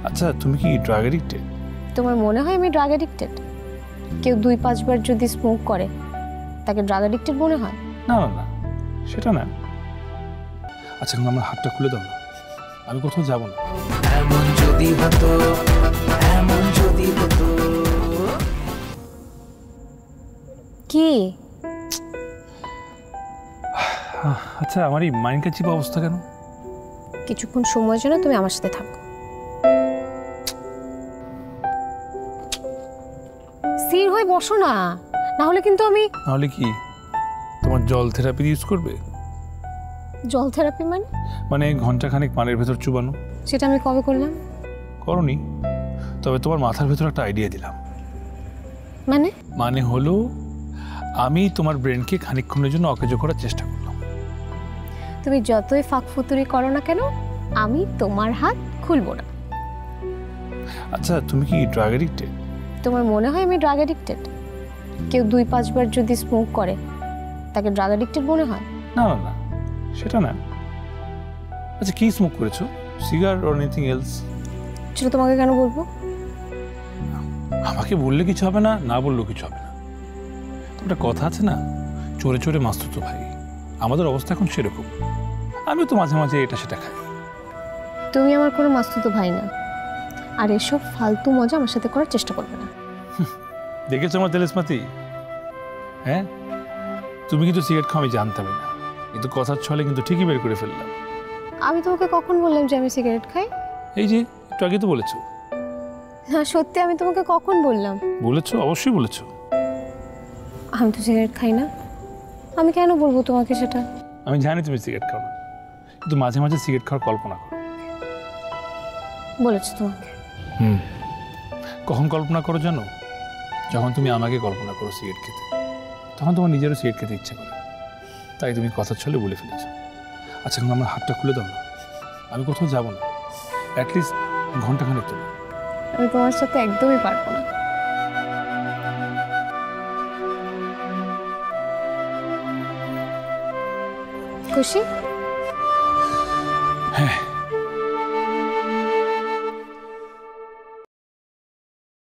আচ্ছা তুমি কি ড্রাগ এডিক্টেড? তোমার মনে হয় আমি ড্রাগ এডিক্টেড? কেউ 2-5 বার যদি স্মোক করে তাকে ড্রাগ এডিক্টেড মনে হয়? না না না, সেটা না। আচ্ছা এখন আমার হাতটা খুলে দাও না, আমি কোথাও যাব না। এমন যদি হতো, এমন যদি হতো। কি? আচ্ছা আমার এই মাইন্ড চিপ অবস্থা কেন? কিছুক্ষণ সময়ের জন্য তুমি আমার সাথে থাকো। স্থির হয়ে বসো না, না হলে কিন্তু আমি। নাহলে কি তোমার জল থেরাপি ইউজ করবে? জল থেরাপি মানে? মানে ঘন্টাখানেক পানির ভেতর চুবানো। সেটা আমি কবে করলাম? করনি, তবে তোমার মাথার ভেতর একটা আইডিয়া দিলাম। মানে? মানে হলো আমি তোমার ব্রেনকে খানিকক্ষণের জন্য অকেজো করার চেষ্টা করলাম। তুমি যতই ফাঁকফুতুরি করো না কেন আমি তোমার হাত খুলবো না। আচ্ছা তুমি কি ড্রাগ এডিক্টেড? তোমার মনে হয় আমি ড্রাগ এডিক্টেড? কেউ 2-5 বার যদি স্মোক করে তাকে ড্রাগ এডিক্টেড মনে হয়? না না না, সেটা না। আচ্ছা কি স্মোক করেছো, সিগার অর এনিথিং এলস? সেটা তোমাকে কেন বলবো? আমাকে বললে কিছু হবে না, না বললেও কিছু হবে না। একটা কথা আছে না, চোরে চোরে মাস্তুতো ভাই। আমাদের অবস্থা এখন সেরকম। আমিও তো মাঝে মাঝে এটা সেটা খাই। তুমি আমার কোনো মাস্তুতো ভাই না, আর এসব ফালতু মজা আমার সাথে করার চেষ্টা করবে না। দেখেছো আমার তেলেসমাতি? হ্যাঁ, তুমি কিন্তু সিগারেট খাও আমি জানতামই না, কিন্তু কথার ছলে কিন্তু ঠিকই বের করে ফেললাম। আমি তোমাকে কখন বললাম যে আমি সিগারেট খাই? এই যে একটু আগে তো বলেছো। না সত্যি আমি তোমাকে কখন বললাম? বলেছো, অবশ্যই বলেছো। আমি তো সিগারেট খাই না, আমি কেন বলবো তোমাকে সেটা? আমি জানি তুমি সিগারেট খাও না, কিন্তু মাঝে মাঝে সিগারেট খাওয়ার কল্পনা করো। বলেছো তোমাকে? কখন কল্পনা করো জানো? যখন তুমি আমাকে কল্পনা করো সিগারেট খেতে, তখন তোমার নিজেরও সিগারেট খেতে ইচ্ছে করে, তাই তুমি কথার ছলে বলে ফেলেছো। আচ্ছা এখন আমার হাতটা খুলে দাও না, আমি কোথাও যাব না, অ্যাটলিস্ট ঘন্টাখানেক তো। আমি তোমার সাথে একদমই পারবো না। খুশি? হ্যাঁ